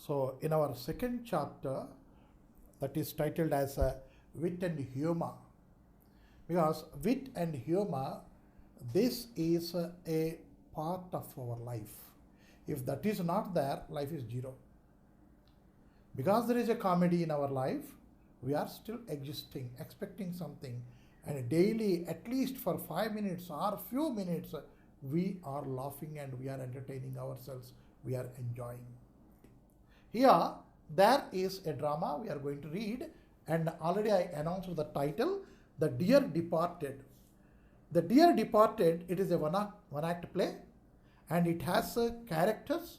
So, in our second chapter, that is titled as Wit and Humor, because wit and humor, this is a part of our life. If that is not there, life is zero. Because there is a comedy in our life, we are still existing, expecting something, and daily, at least for 5 minutes or few minutes, we are laughing and we are entertaining ourselves, we are enjoying. Here, there is a drama we are going to read, and already I announced the title, The Dear Departed. The Dear Departed, it is a one act play, and it has characters,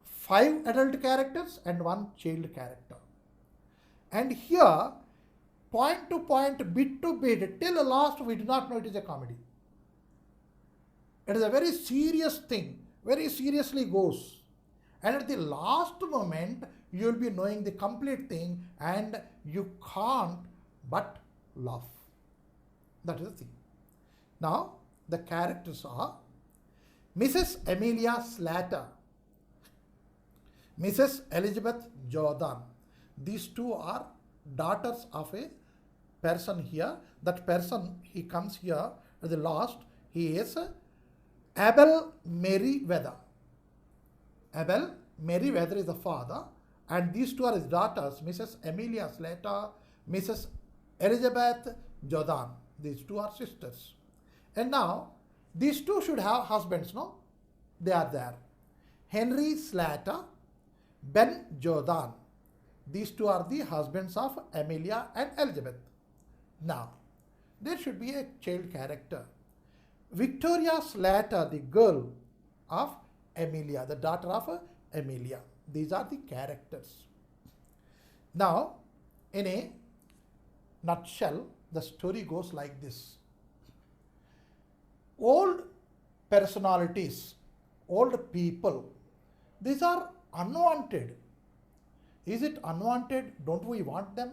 5 adult characters and 1 child character. And here, point to point, bit to bit, till last we do not know it is a comedy. It is a very serious thing, very seriously goes. And at the last moment, you will be knowing the complete thing and you can't but laugh. That is the thing. Now, the characters are Mrs. Amelia Slater, Mrs. Elizabeth Jordan. These two are daughters of a person here. That person, he comes here at the last. He is Abel Merriweather. Abel Merriweather is the father, and these two are his daughters, Mrs. Amelia Slater, Mrs. Elizabeth Jordan. These two are sisters. And now, these two should have husbands, no? They are there. Henry Slater, Ben Jordan. These two are the husbands of Amelia and Elizabeth. Now, there should be a child character. Victoria Slater, the girl of Amelia, the daughter of Amelia. These are the characters. Now, in a nutshell, the story goes like this. Old personalities, old people, these are unwanted. Is it unwanted? Don't we want them?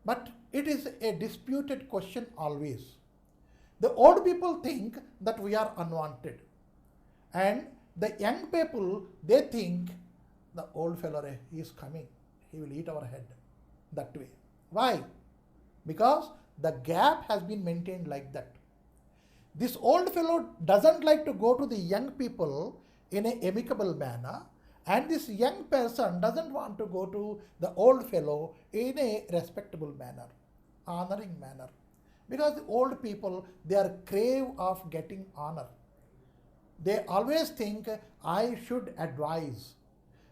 But it is a disputed question always. The old people think that we are unwanted. And the young people, they think the old fellow, he is coming, he will eat our head. That way. Why? Because the gap has been maintained like that. This old fellow doesn't like to go to the young people in an amicable manner, and this young person doesn't want to go to the old fellow in a respectable manner, honoring manner. Because the old people, they are crave of getting honor. They always think, I should advise.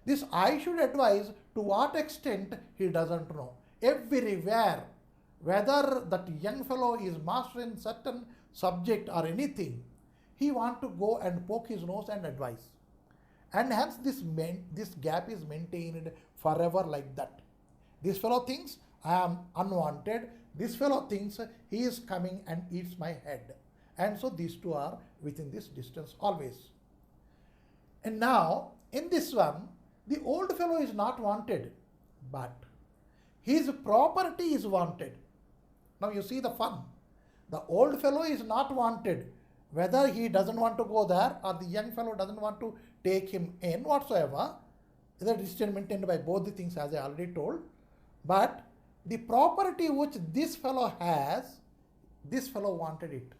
This I should advise, to what extent he doesn't know. Everywhere, whether that young fellow is master in certain subject or anything, he want to go and poke his nose and advise. And hence this gap is maintained forever like that. This fellow thinks I am unwanted. This fellow thinks he is coming and eats my head. And so these two are within this distance always. And now, in this one, the old fellow is not wanted, but his property is wanted. Now you see the fun. The old fellow is not wanted, whether he doesn't want to go there or the young fellow doesn't want to take him in whatsoever. The decision maintained by both the things, as I already told. But the property which this fellow has, this fellow wanted it.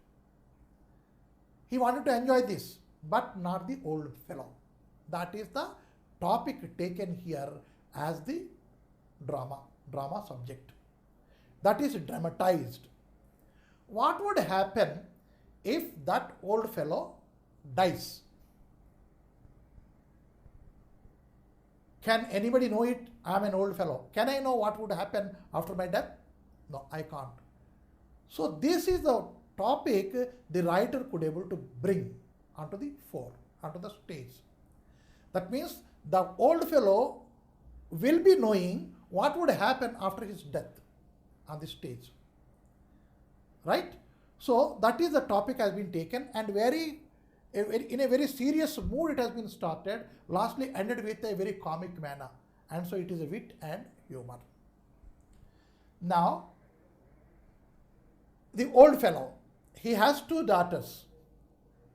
He wanted to enjoy this, but not the old fellow. That is the topic taken here as the drama subject. That is dramatized. What would happen if that old fellow dies? Can anybody know it? I am an old fellow. Can I know what would happen after my death? No, I can't. So this is the topic the writer could able to bring onto the fore, onto the stage. That means the old fellow will be knowing what would happen after his death on the stage. Right? So that is the topic has been taken, and in a very serious mood it has been started, lastly ended with a very comic manner. And so it is a wit and humor. Now, the old fellow, he has 2 daughters.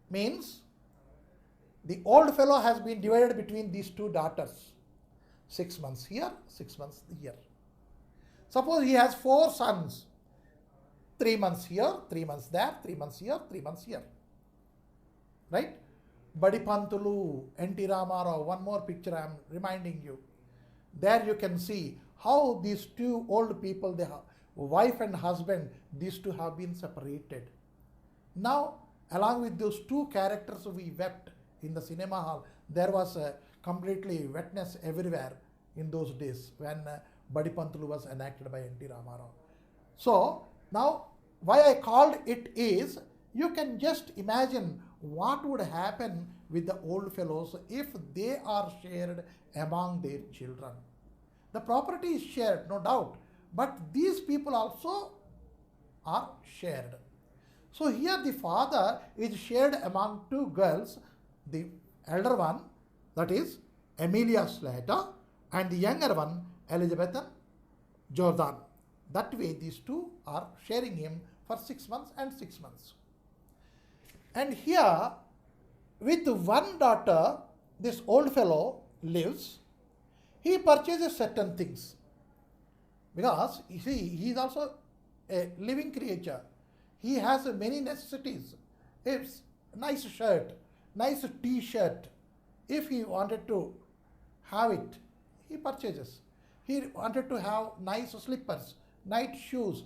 Means the old fellow has been divided between these 2 daughters. 6 months here, 6 months here. Suppose he has 4 sons, 3 months here, 3 months there, 3 months here, 3 months here. Right? Badipantulu, N.T. Ramarao, one more picture I am reminding you. There you can see how these two old people, the wife and husband, these two have been separated. Now, along with those two characters, we wept in the cinema hall. There was a completely wetness everywhere in those days when Badipantulu was enacted by N.T. Ramarao. So, now why I called it is, you can just imagine what would happen with the old fellows if they are shared among their children. The property is shared, no doubt, but these people also are shared. So here the father is shared among two girls, the elder one, that is Amelia Slater, and the younger one, Elizabeth Jordan. That way these two are sharing him for 6 months and 6 months. And here, with one daughter, this old fellow lives. He purchases certain things because you see, he is also a living creature. He has many necessities. It's nice shirt, nice t-shirt. If he wanted to have it, he purchases. He wanted to have nice slippers, nice shoes,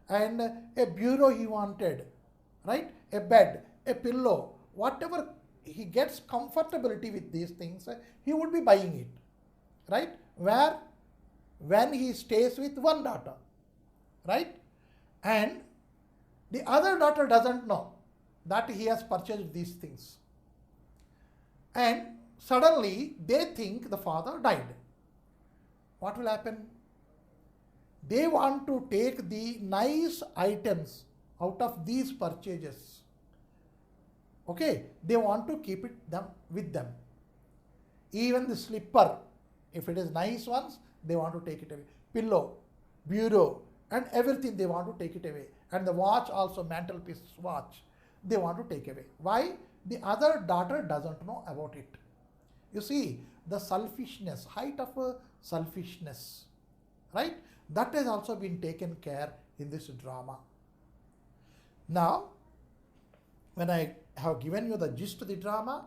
and a bureau he wanted, right? A bed, a pillow, whatever he gets comfortability with these things, he would be buying it, right? When he stays with one daughter, right? And the other daughter doesn't know that he has purchased these things. And suddenly they think the father died. What will happen? They want to take the nice items out of these purchases. Okay, they want to keep them with them. Even the slipper, if it is nice ones, they want to take it away. Pillow, bureau, and everything they want to take it away. And the watch also, mantelpiece watch, they want to take away. Why? The other daughter doesn't know about it. You see, the selfishness, height of selfishness, right? That has also been taken care in this drama. Now, when I have given you the gist of the drama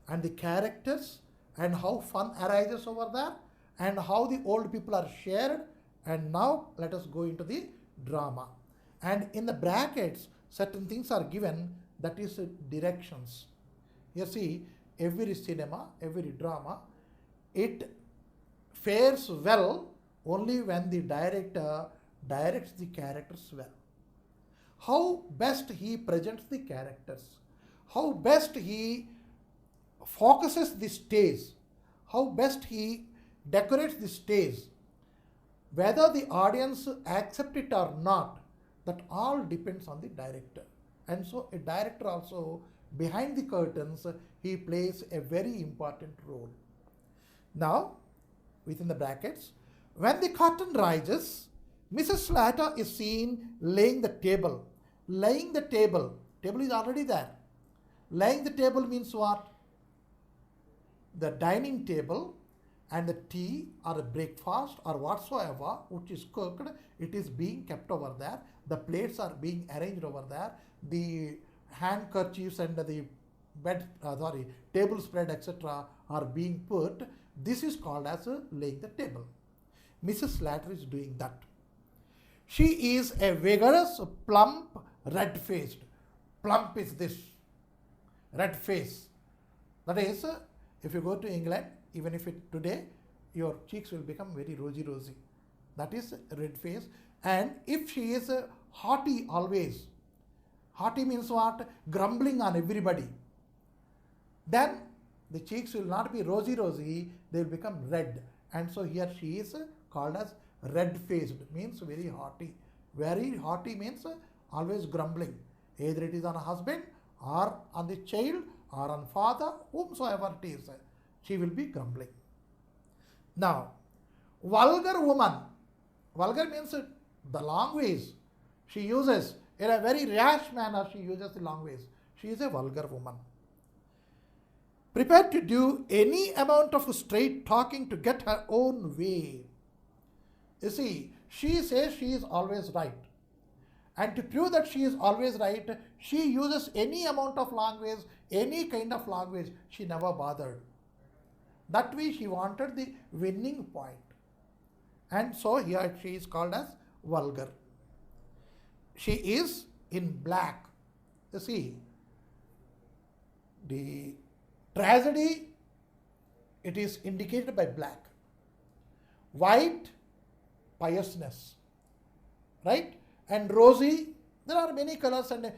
and the characters and how fun arises over there and how the old people are shared, and now let us go into the drama. And in the brackets, certain things are given, that is directions. You see, every cinema, every drama, it fares well only when the director directs the characters well. How best he presents the characters, how best he focuses the stage, how best he decorates the stage, whether the audience accept it or not, that all depends on the director. And so a director also, behind the curtains, he plays a very important role. Now, within the brackets, when the curtain rises, Mrs. Slater is seen laying the table. Laying the table. Table is already there. Laying the table means what? The dining table and the tea or breakfast or whatsoever which is cooked, it is being kept over there. The plates are being arranged over there. The handkerchiefs and the table spread, etc. are being put. This is called as laying the table. Mrs. Slater is doing that. She is a vigorous, plump, red-faced. Plump is this, red face. That is, if you go to England, even if today, your cheeks will become very rosy. That is red face. And if she is haughty always, haughty means what? Grumbling on everybody. Then the cheeks will not be rosy, they will become red. And so here she is called as red-faced, means very haughty. Very haughty means always grumbling. Either it is on a husband or on the child or on father, whomsoever it is, she will be grumbling. Now, vulgar woman. Vulgar means the long ways. She uses, in a very rash manner, she uses the long ways. She is a vulgar woman. prepared to do any amount of straight talking to get her own way. You see, she says she is always right. And to prove that she is always right, she uses any amount of language, any kind of language. She never bothered. That way she wanted the winning point. And so here she is called as vulgar. She is in black. You see, the tragedy, it is indicated by black. White, piousness, right? And rosy, there are many colors, and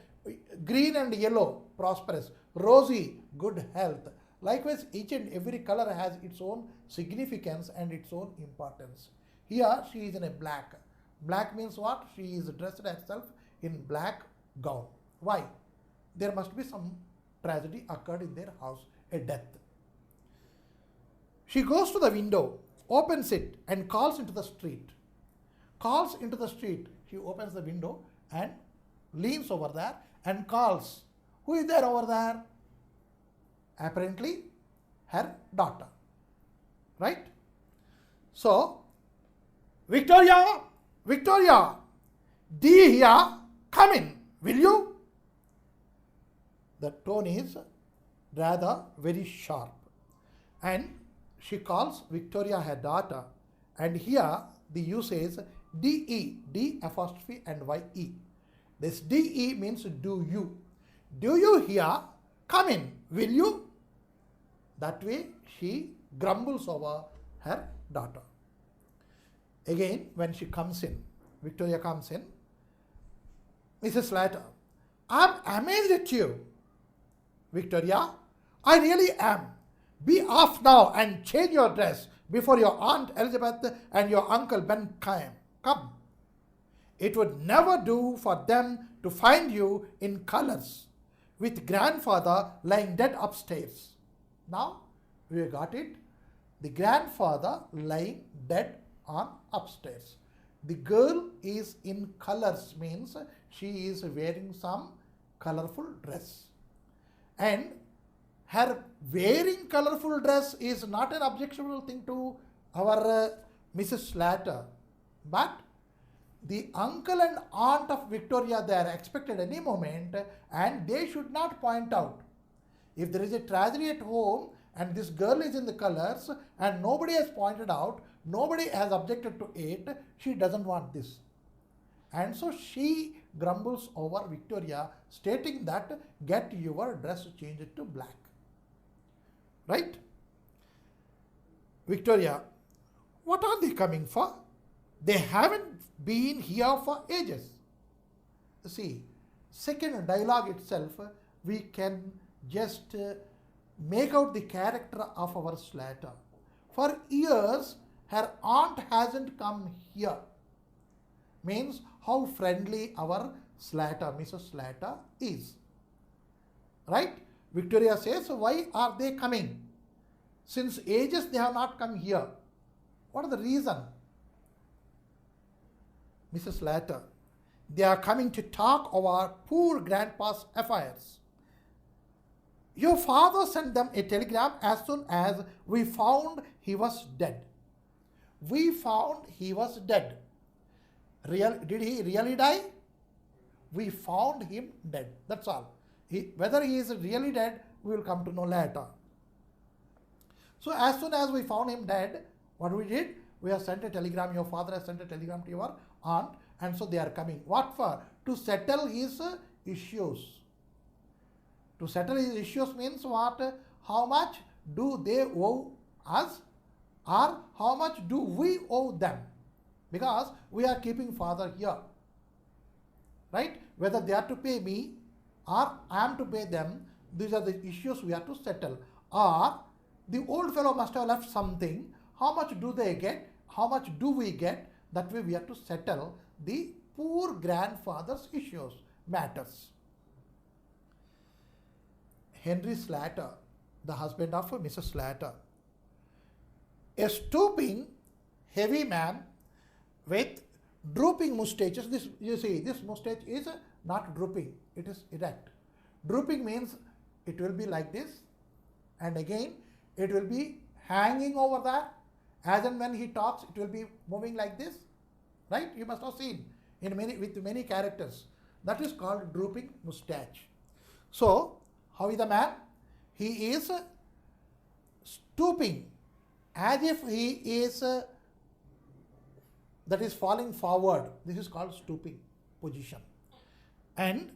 green and yellow, prosperous. Rosy, good health. Likewise, each and every color has its own significance and its own importance. Here she is in a black. Black means what? She is dressed herself in black gown. Why? There must be some tragedy occurred in their house, a death. She goes to the window, opens it, and calls into the street. Calls into the street. She opens the window and leans over there and calls. Who is there over there? Apparently, her daughter. Right? So, Victoria, Victoria, thee here, come in, will you? The tone is rather very sharp. And she calls Victoria her daughter. And here the usage D-E, D apostrophe and Y-E. This D-E means do you. Do you here? Come in, will you? That way she grumbles over her daughter. Again, when she comes in, Victoria comes in, Mrs. Slater, I'm amazed at you. Victoria, I really am. Be off now and change your dress before your Aunt Elizabeth and your Uncle Ben come. It would never do for them to find you in colors with grandfather lying dead upstairs. Now, we got it. The grandfather lying dead on upstairs. The girl is in colors means she is wearing some colorful dress. And her wearing colorful dress is not an objectionable thing to our Mrs. Slater. But the uncle and aunt of Victoria, they are expected any moment, and they should not point out. If there is a tragedy at home and this girl is in the colors and nobody has pointed out, nobody has objected to it, she doesn't want this. And so she grumbles over Victoria, stating that get your dress changed to black. Right? Victoria, what are they coming for? They haven't been here for ages. See, second dialogue itself, we can just make out the character of our Slater. For years, her aunt hasn't come here. Means how friendly our Slater, Mrs. Slater is. Right? Victoria says, why are they coming? Since ages they have not come here. What is the reason? Mrs. Slater, they are coming to talk over poor grandpa's affairs. Your father sent them a telegram as soon as we found he was dead. We found he was dead. Did he really die? We found him dead. That's all. Whether he is really dead, we will come to know later. So as soon as we found him dead, what we did? We have sent a telegram. Your father has sent a telegram to your aunt, and so they are coming. What for? To settle his issues. To settle his issues means what? How much do they owe us, or how much do we owe them? Because we are keeping father here. Right? Whether they are to pay me or I am to pay them, these are the issues we have to settle. Or the old fellow must have left something. How much do they get? How much do we get? That way we have to settle the poor grandfather's issues, matters. Henry Slater, the husband of Mrs. Slater, a stooping, heavy man with drooping moustaches. This, you see, this moustache is not drooping, it is erect. Drooping means it will be like this, and again it will be hanging over there. As and when he talks, it will be moving like this, right? You must have seen in many with many characters. That is called drooping mustache. So, how is the man? He is stooping as if he is that is falling forward. This is called stooping position. And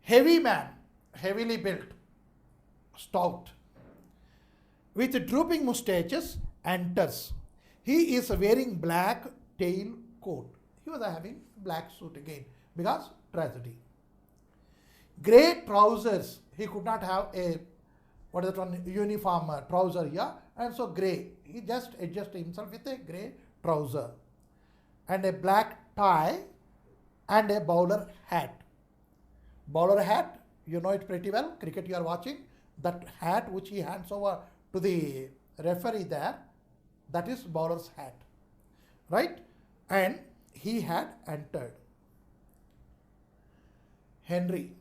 heavy man, heavily built, stout, with drooping mustaches enters. He is wearing black tail coat. He was having black suit again because tragedy. Grey trousers. He could not have a what is that one uniform trouser here, and so grey. He just adjusted himself with a grey trouser and a black tie and a bowler hat. Bowler hat, you know it pretty well. Cricket you are watching. That hat which he hands over to the referee there, that is bowler's hat, right? And he had entered. Henry,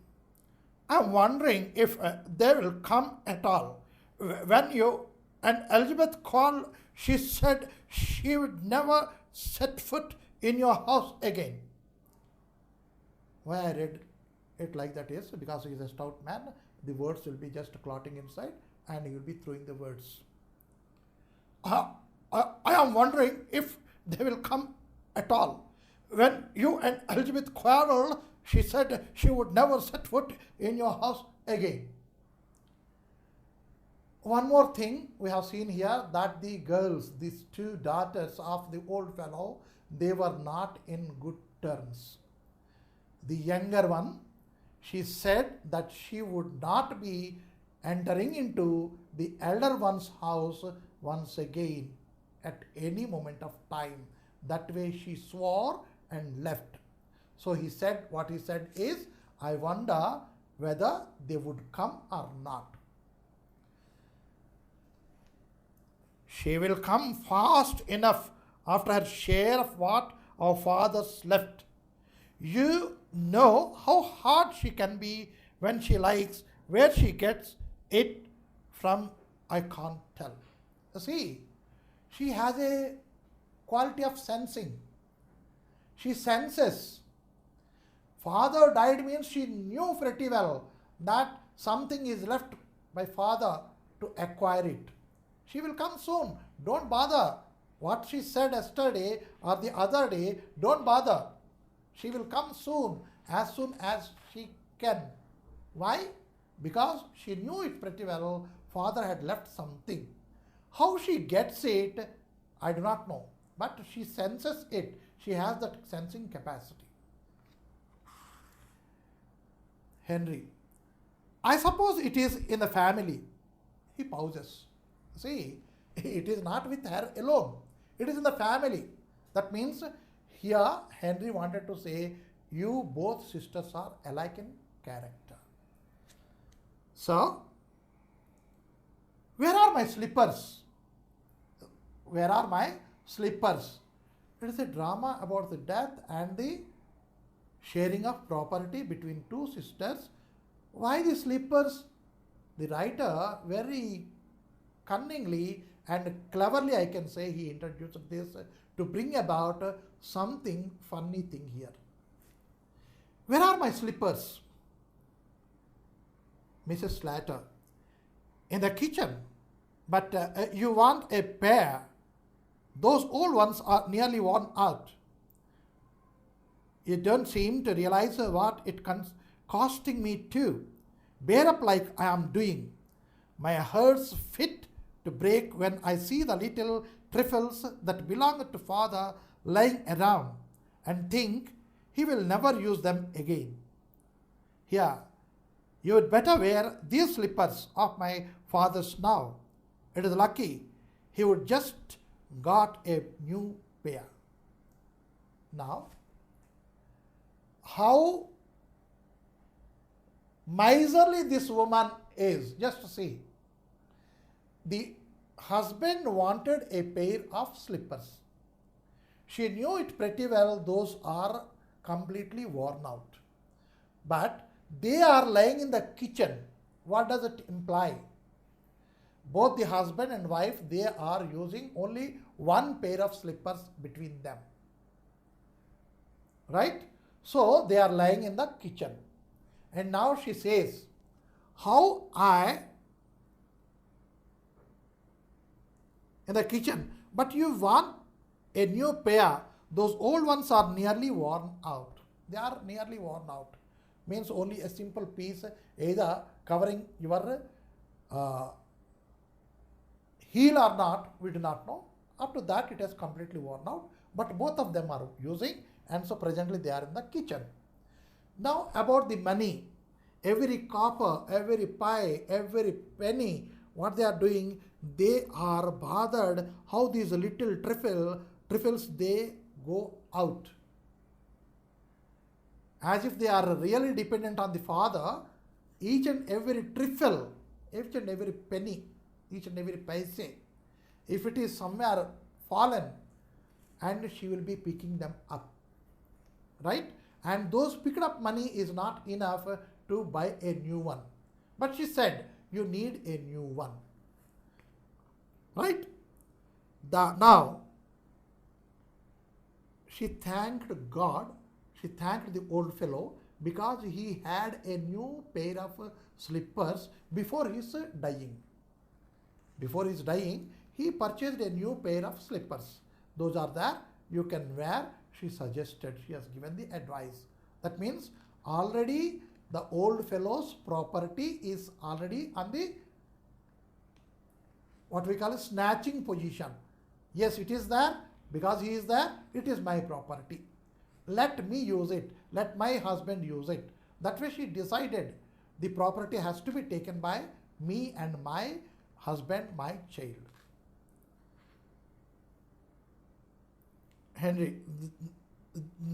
I'm wondering if they will come at all. When you and Elizabeth called, she said she would never set foot in your house again. Why I read it like that is because he is a stout man, the words will be just clotting inside and he will be throwing the words. I am wondering if they will come at all. When you and Elizabeth quarreled, she said she would never set foot in your house again. One more thing we have seen here, that the girls, these two daughters of the old fellow, they were not in good terms. The younger one, she said that she would not be entering into the elder one's house once again at any moment of time. That way she swore and left. So he said, what he said is, I wonder whether they would come or not. She will come fast enough after her share of what our fathers left. You know how hard she can be when she likes. Where she gets it from, I can't tell. See, she has a quality of sensing. She senses. Father died means she knew pretty well that something is left by father to acquire it. She will come soon. Don't bother. What she said yesterday or the other day, don't bother. She will come soon as she can. Why? Because she knew it pretty well. Father had left something. How she gets it, I do not know. But she senses it. She has that sensing capacity. Henry, I suppose it is in the family. He pauses. See, it is not with her alone. It is in the family. That means here Henry wanted to say, you both sisters are alike in character. So, where are my slippers? Where are my slippers? It is a drama about the death and the sharing of property between two sisters. Why the slippers? The writer very cunningly and cleverly, I can say, he introduced this to bring about something funny thing here. Where are my slippers? Mrs. Slater, in the kitchen, but you want a pair. Those old ones are nearly worn out. You don't seem to realize what it costing me to bear up like I am doing. My heart's fit to break when I see the little trifles that belong to father lying around and think he will never use them again. Here, you had better wear these slippers of my father's now. It is lucky he would just got a new pair. Now, how miserly this woman is, just see. The husband wanted a pair of slippers. She knew it pretty well, those are completely worn out. But they are lying in the kitchen. What does it imply? Both the husband and wife, they are using only one pair of slippers between them. Right? So they are lying in the kitchen. And now she says, how I in the kitchen, but you want a new pair. Those old ones are nearly worn out. They are nearly worn out. Means only a simple piece, either covering your heel or not, we do not know. Up to that, it has completely worn out. But both of them are using, and so presently they are in the kitchen. Now about the money, every copper, every pie, every penny, what they are doing, they are bothered how these little trifles they go out. As if they are really dependent on the father, each and every trifle, each and every penny, each and every paise, if it is somewhere fallen, and she will be picking them up. Right? And those picked up money is not enough to buy a new one. But she said, you need a new one. Right? Now, she thanked God, she thanked the old fellow because he had a new pair of slippers before his dying. Before his dying, he purchased a new pair of slippers. Those are there, you can wear, she suggested, she has given the advice. That means already the old fellow's property is already on the what we call a snatching position. Yes, it is there, because he is there, it is my property. Let me use it, let my husband use it. That way she decided the property has to be taken by me and my husband, my child. Henry,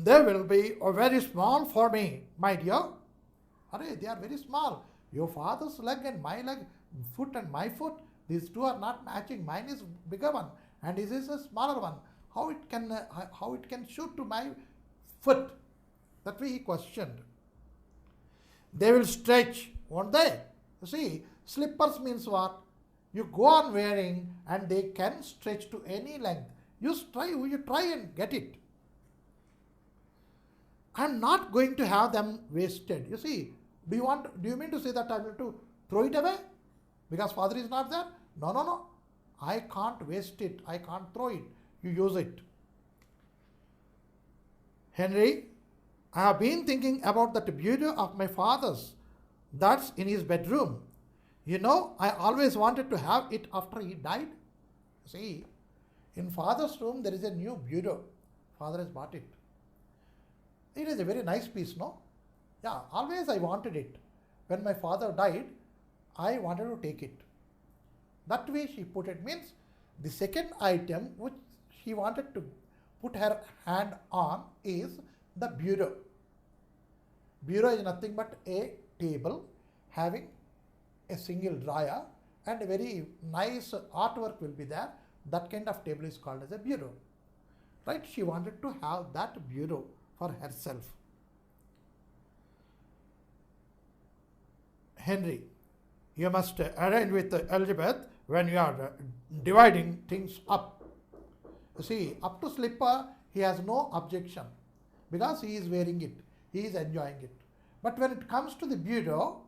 they will be very small for me, my dear. Array, they are very small. Your father's leg and my leg, foot and my foot, these two are not matching. Mine is bigger one and this is a smaller one. How it can shoot to my foot? That way he questioned. They will stretch, won't they? You see, slippers means what? You go on wearing and they can stretch to any length. You try and get it. I'm not going to have them wasted. You see, do you mean to say that I'm going to throw it away because father is not there? No. I can't waste it. I can't throw it. You use it. Henry, I have been thinking about that bureau of my father's. That's in his bedroom. You know, I always wanted to have it after he died. See, in father's room there is a new bureau. Father has bought it. It is a very nice piece, no? Yeah, always I wanted it. When my father died, I wanted to take it. That way she put it, means the second item which she wanted to put her hand on is the bureau. Bureau is nothing but a table having a single drawer and a very nice artwork will be there. That kind of table is called as a bureau. Right? She wanted to have that bureau for herself. Henry, you must arrange with Elizabeth when you are dividing things up. You see, up to slipper, he has no objection because he is wearing it, he is enjoying it. But when it comes to the bureau,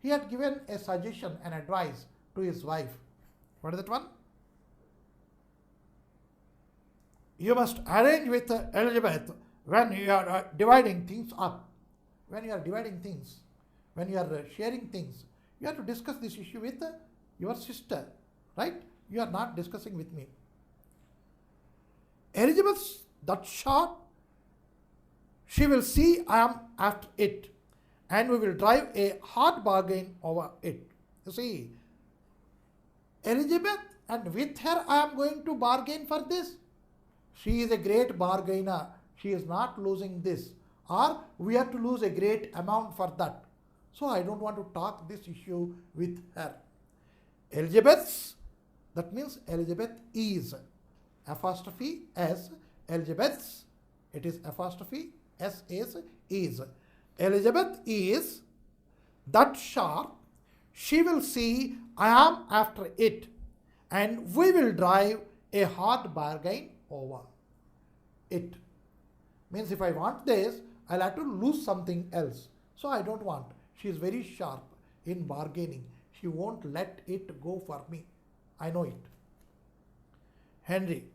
he had given a suggestion and advice to his wife. What is that one? You must arrange with Elizabeth when you are dividing things up. When you are dividing things, when you are sharing things, you have to discuss this issue with your sister, right? You are not discussing with me. Elizabeth's that short, she will see I am after it, and we will drive a hard bargain over it. You see, Elizabeth, and with her I am going to bargain for this. She is a great bargainer. She is not losing this, or we have to lose a great amount for that. So I don't want to talk this issue with her. Elizabeth's, that means Elizabeth is, apostrophe S, Elizabeth's, it is apostrophe S is. Elizabeth is that sharp, She will see I am after it, and we will drive a hard bargain over it. Means if I want this, I'll have to lose something else. So I don't want. She is very sharp in bargaining. She won't let it go for me. I know it. Henry.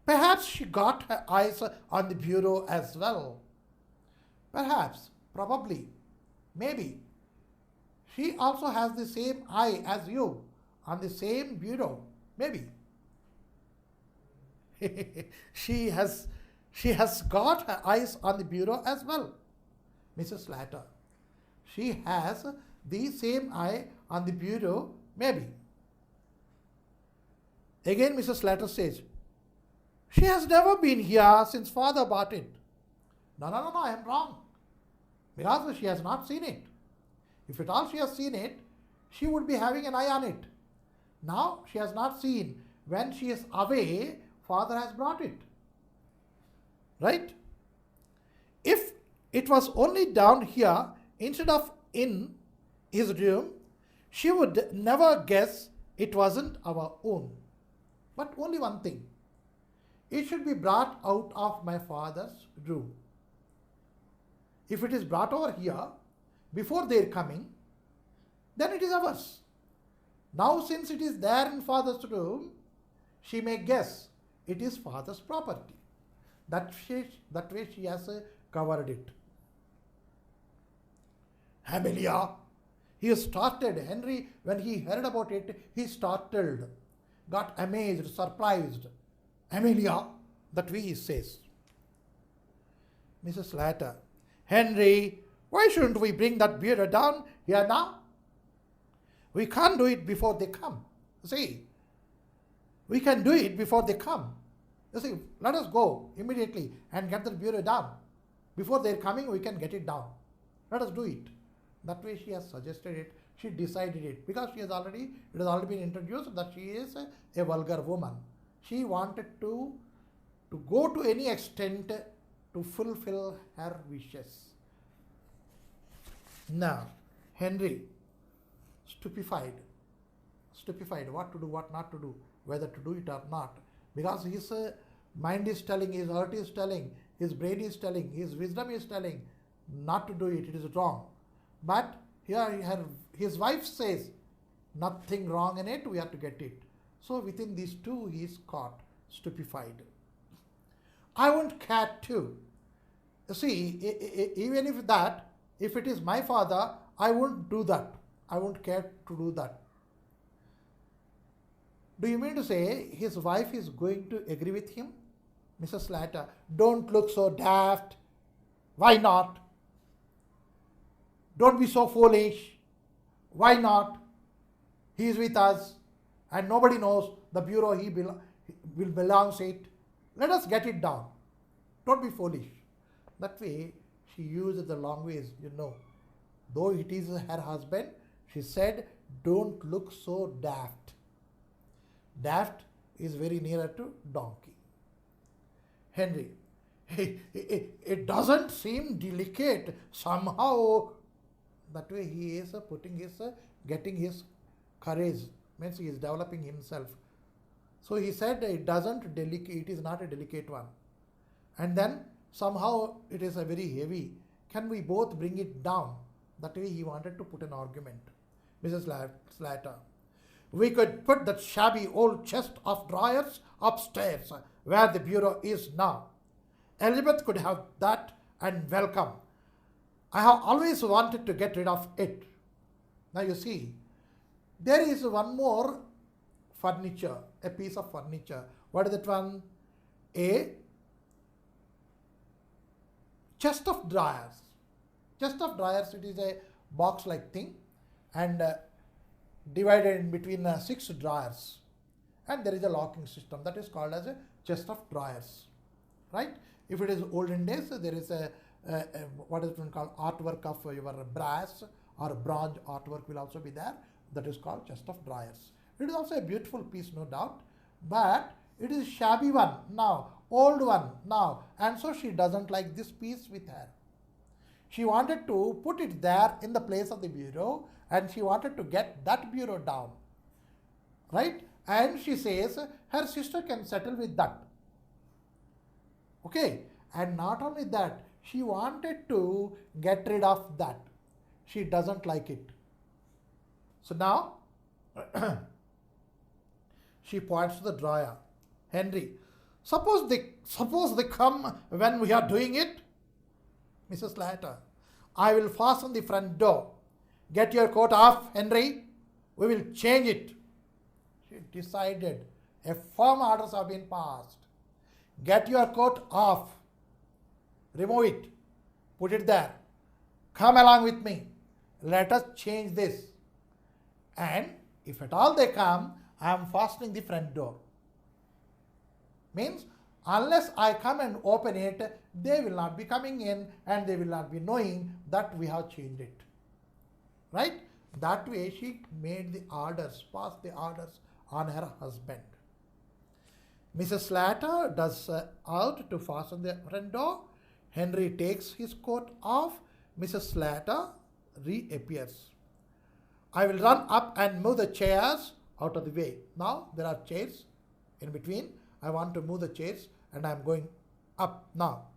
Perhaps she got her eyes on the bureau as well. Perhaps, probably, maybe. She also has the same eye as you on the same bureau. Maybe. she has she has got her eyes on the bureau as well. Mrs. Slater. She has the same eye on the bureau, maybe. Again, Mrs. Slater says, she has never been here since father bought it. No, I am wrong. Because she has not seen it. If at all she has seen it, she would be having an eye on it. Now she has not seen. When she is away, father has brought it. Right? If it was only down here instead of in his room, she would never guess it wasn't our own. But only one thing. It should be brought out of my father's room. If it is brought over here before their coming, then it is ours. Now, since it is there in father's room, she may guess it is father's property. That way she has covered it. Amelia, he started. Henry, when he heard about it, he startled, got amazed, surprised. Amelia, that way he says. Mrs. Slater, Henry, why shouldn't we bring that bureau down here now? We can't do it before they come. See, we can do it before they come. You see, let us go immediately and get the bureau down. Before they're coming, we can get it down. Let us do it. That way she has suggested it. She decided it because it has already been introduced that she is a vulgar woman. She wanted to go to any extent to fulfill her wishes. Now, Henry, stupefied, what to do, what not to do, whether to do it or not, because his mind is telling, his heart is telling, his brain is telling, his wisdom is telling not to do it, it is wrong. But here his wife says, nothing wrong in it, we have to get it. So within these two, he is caught, stupefied. I won't care too. You see, even if it is my father, I won't do that. I won't care to do that. Do you mean to say his wife is going to agree with him? Mrs. Slater, don't look so daft. Why not? Don't be so foolish. Why not? He is with us and nobody knows the bureau will belongs it. Let us get it down. Don't be foolish. That way she used the language, Though it is her husband, she said, don't look so daft. Daft is very nearer to donkey. Henry, it doesn't seem delicate somehow. That way he is getting his courage, means he is developing himself. So he said it is not a delicate one. And then somehow it is a very heavy. Can we both bring it down? That way he wanted to put an argument. Mrs. Slater, we could put that shabby old chest of drawers upstairs where the bureau is now. Elizabeth could have that and welcome. I have always wanted to get rid of it. Now you see, there is one more furniture, a piece of furniture. What is that one? A chest of drawers. Chest of drawers, it is a box-like thing and divided in between 6 drawers. And there is a locking system that is called as a chest of drawers. Right? If it is olden days, there is what is it called, artwork of your brass or bronze artwork will also be there. That is called chest of drawers. It is also a beautiful piece, no doubt, but it is shabby one now, old one now, and so she doesn't like this piece with her. She wanted to put it there in the place of the bureau and she wanted to get that bureau down, right? And she says her sister can settle with that. Okay, and not only that, she wanted to get rid of that. She doesn't like it. So now she points to the drawer. Henry, suppose they come when we are doing it. Mrs. Slater, I will fasten the front door. Get your coat off, Henry. We will change it. She decided. A firm orders have been passed. Get your coat off. Remove it. Put it there. Come along with me. Let us change this. And if at all they come, I am fastening the front door. Means unless I come and open it, they will not be coming in and they will not be knowing that we have changed it. Right? That way she made the orders, passed the orders on her husband. Mrs. Slater does out to fasten the front door. Henry takes his coat off. Mrs. Slater reappears. I will run up and move the chairs out of the way. Now there are chairs in between. I want to move the chairs and I am going up now.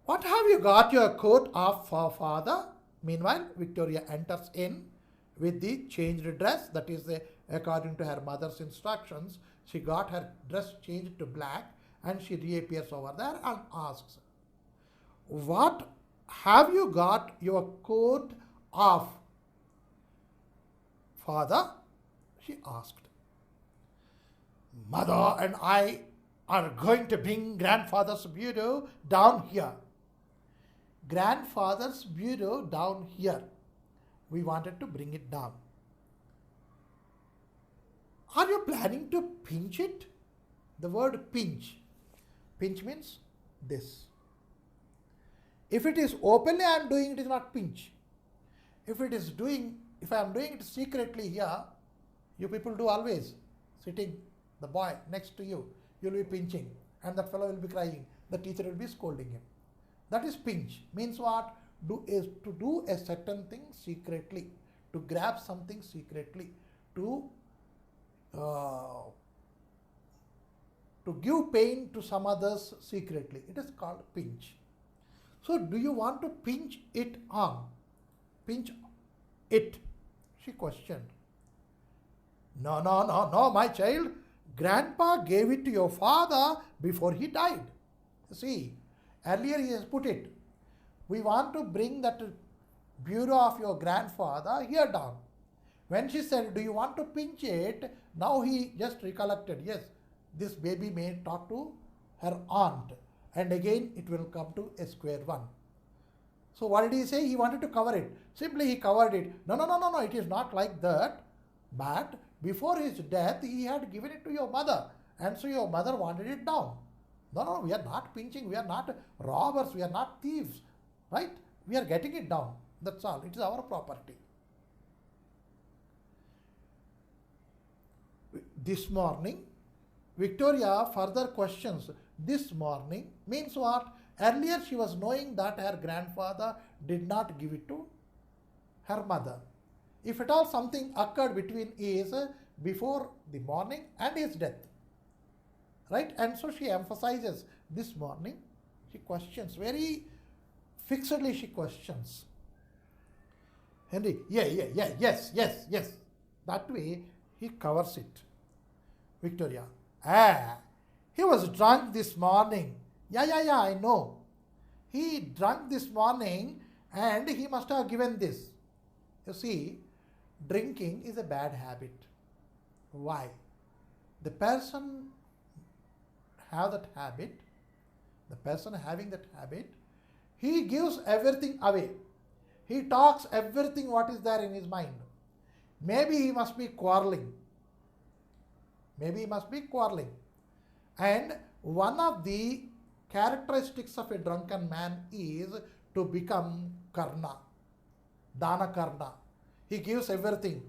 What have you got your coat off for, father? Meanwhile, Victoria enters in with the changed dress. That is, according to her mother's instructions, she got her dress changed to black and she reappears over there and asks, what have you got your coat off, father? She asked. Mother and I are going to bring grandfather's bureau down here. Grandfather's bureau down here. We wanted to bring it down. Are you planning to pinch it? The word pinch. Pinch means this. If it is openly I am doing, it is not pinch. If I am doing it secretly here, you people do always, sitting the boy next to you, you will be pinching and that fellow will be crying. The teacher will be scolding him. That is pinch. Means what? To do a certain thing secretly, to grab something secretly, to give pain to some others secretly. It is called pinch. So do you want to pinch it on? Pinch it? She questioned. No, my child. Grandpa gave it to your father before he died. See, earlier he has put it. We want to bring that bureau of your grandfather here down. When she said, do you want to pinch it? Now he just recollected, yes, this baby may talk to her aunt. And again it will come to a square one. So what did he say? He wanted to cover it. Simply he covered it. No, it is not like that. But before his death, he had given it to your mother. And so your mother wanted it down. No, we are not pinching. We are not robbers. We are not thieves. Right? We are getting it down. That's all. It is our property. This morning, Victoria further questions. This morning means what? Earlier she was knowing that her grandfather did not give it to her mother. If at all something occurred between is before the morning and his death. Right? And so she emphasizes this morning. She questions, very fixedly she questions. Henry, yes. That way he covers it. Victoria, he was drunk this morning. Yeah, I know. He drank this morning and he must have given this. You see, drinking is a bad habit. Why? The person having that habit, he gives everything away. He talks everything what is there in his mind. Maybe he must be quarreling. And one of the characteristics of a drunken man is to become karna, dana karna. He gives everything.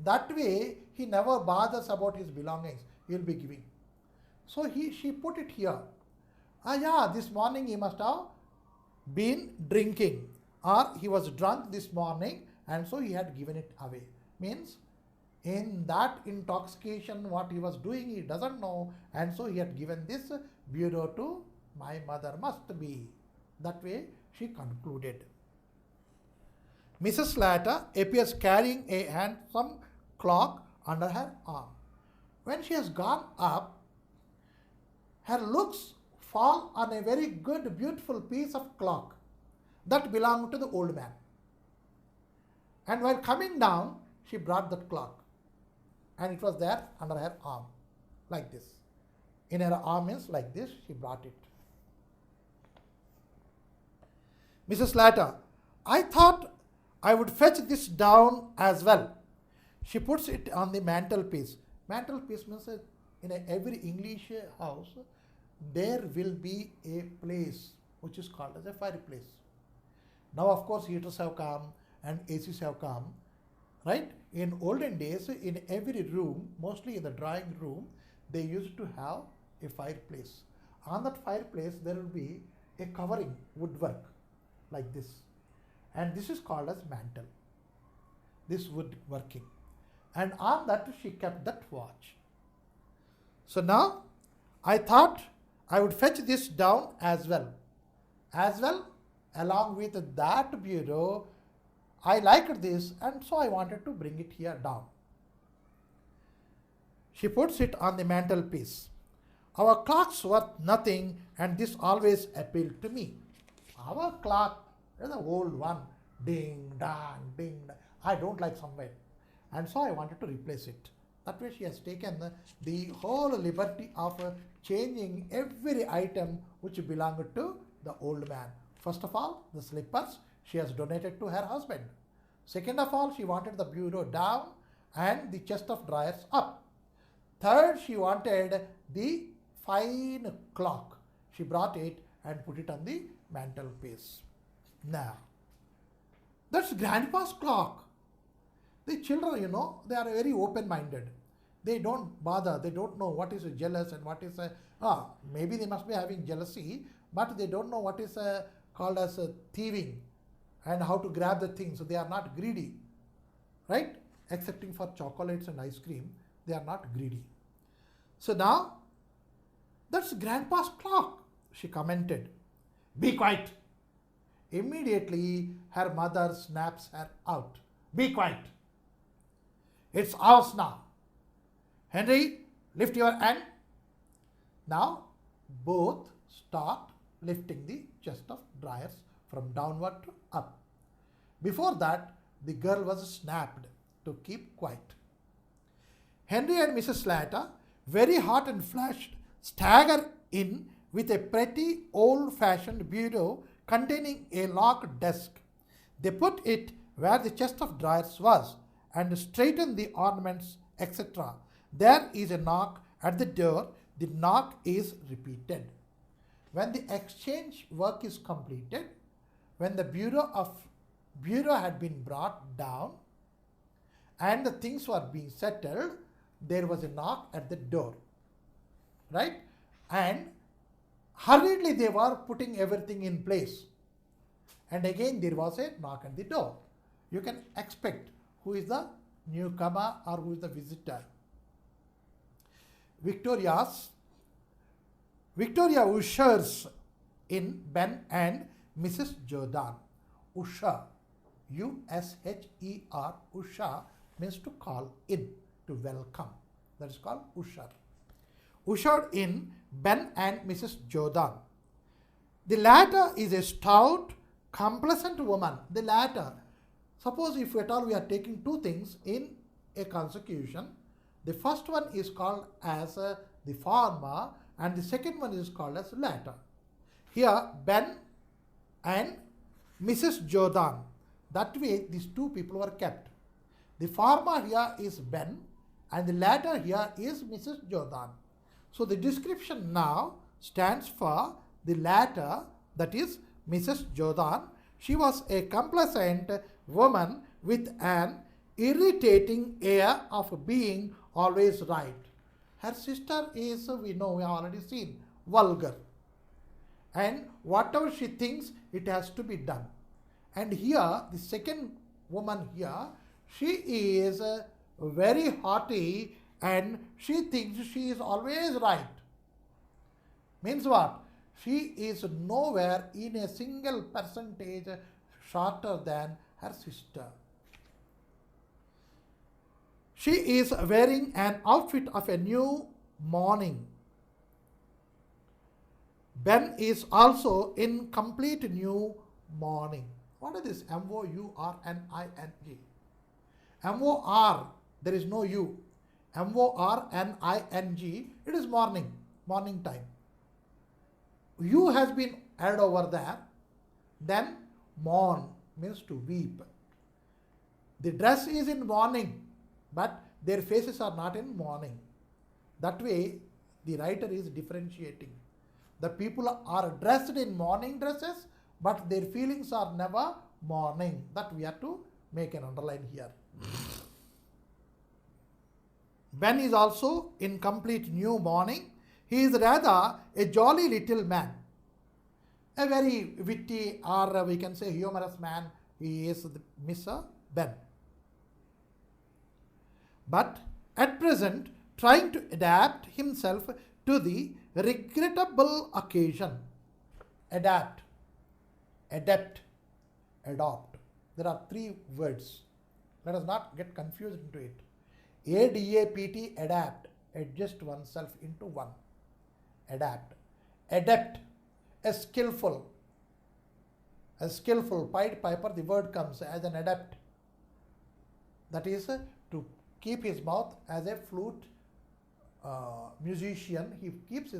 That way, he never bothers about his belongings. He will be giving. So she put it here. This morning he must have been drinking, or he was drunk this morning and so he had given it away. Means in that intoxication what he was doing he doesn't know, and so he had given this bureau to my mother, must be. That way she concluded. Mrs. Slater appears carrying a handsome clock under her arm. When she has gone up, her looks fall on a very good, beautiful piece of clock that belonged to the old man. And while coming down, she brought that clock, and it was there under her arm, like this. In her arm means like this, she brought it. Mrs. Slater, I thought I would fetch this down as well. She puts it on the mantelpiece. Mantelpiece means in every English house, there will be a place which is called as a fireplace. Now, of course, heaters have come and ACs have come, right? In olden days, in every room, mostly in the drawing room, they used to have a fireplace. On that fireplace, there will be a covering, woodwork, like this. And this is called as mantle, this woodworking. And on that, she kept that watch. So now, I thought I would fetch this down as well. As well, along with that bureau, I liked this, and so I wanted to bring it here down. She puts it on the mantelpiece. Our clock's worth nothing, and this always appealed to me. Our clock is the old one. Ding, dang, ding, dang. I don't like somewhere. And so I wanted to replace it. That way she has taken the whole liberty of changing every item which belonged to the old man. First of all, the slippers she has donated to her husband. Second of all, she wanted the bureau down and the chest of drawers up. Third, she wanted the fine clock. She brought it and put it on the mantelpiece. Now, that's grandpa's clock. The children, they are very open-minded. They don't bother. They don't know what is a jealous and what is maybe they must be having jealousy, but they don't know what is called as thieving and how to grab the thing. So they are not greedy, right? Excepting for chocolates and ice cream, they are not greedy. So now, that's grandpa's clock, she commented. Be quiet. Immediately, her mother snaps her out. Be quiet. It's ours now. Henry, lift your hand. Now, both start lifting the chest of drawers from downward to up. Before that, the girl was snapped to keep quiet. Henry and Mrs. Slater, very hot and flushed, stagger in with a pretty old-fashioned bureau containing a locked desk. They put it where the chest of drawers was and straighten the ornaments, etc. There is a knock at the door. The knock is repeated. When the exchange work is completed, when the bureau had been brought down and the things were being settled, there was a knock at the door, right? And hurriedly they were putting everything in place. And again there was a knock at the door. You can expect who is the newcomer or who is the visitor. Victoria ushers in Ben and Mrs. Jordan. Usher, U-S-H-E-R, usher means to call in, to welcome. That is called usher. Ushered in Ben and Mrs. Jordan. The latter is a stout, complacent woman. The latter, suppose if at all we are taking two things in a consecution, the first one is called as the former and the second one is called as latter. Here Ben and Mrs. Jordan. That way these two people were kept. The former here is Ben and the latter here is Mrs. Jordan. So the description now stands for the latter, that is Mrs. Jordan. She was a complacent woman with an irritating air of being always right. Her sister is, we know, we have already seen, vulgar. and whatever she thinks, it has to be done. And here, the second woman here, she is very haughty and she thinks she is always right. Means what? She is nowhere in a single percentage shorter than her sister. She is wearing an outfit of a new morning. Ben is also in complete new mourning. What is this? Mourning. MOR, there is no U. MORNING, it is morning, morning time. U has been added over there. Then mourn means to weep. The dress is in mourning, but their faces are not in mourning. That way, the writer is differentiating. The people are dressed in mourning dresses, but their feelings are never mourning. That we have to make an underline here. Ben is also in complete new mourning. He is rather a jolly little man, a very witty or we can say humorous man. He is Mr. Ben. But at present, trying to adapt himself to the regrettable occasion. Adapt, adopt. There are three words. Let us not get confused into it. ADAPT, adapt, adjust oneself into one. Adapt. Adept, a skillful. Pied Piper, the word comes as an adept. That is to keep his mouth as a flute musician. He keeps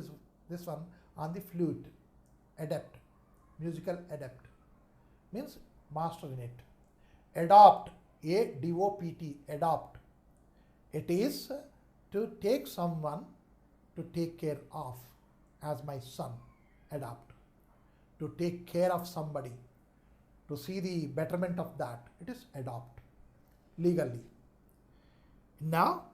this one on the flute. Adept, musical adept, means master in it. Adopt, ADOPT, adopt. It is to take someone to take care of, as my son. Adopt, to take care of somebody, to see the betterment of that. It is adopt, legally. Now,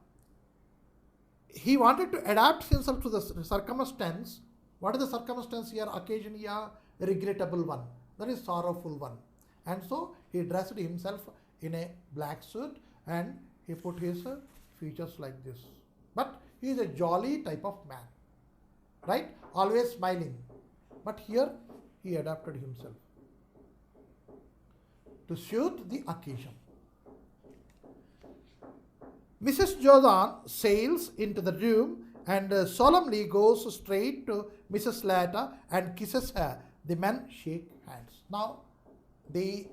he wanted to adapt himself to the circumstance. What is the circumstance here? Occasion here, regrettable one. That is sorrowful one. And so he dressed himself in a black suit and he put his features like this. But he is a jolly type of man, right? Always smiling. But here he adapted himself to suit the occasion. Mrs. Jordan sails into the room and solemnly goes straight to Mrs. Slater and kisses her. The men shake hands. Now, the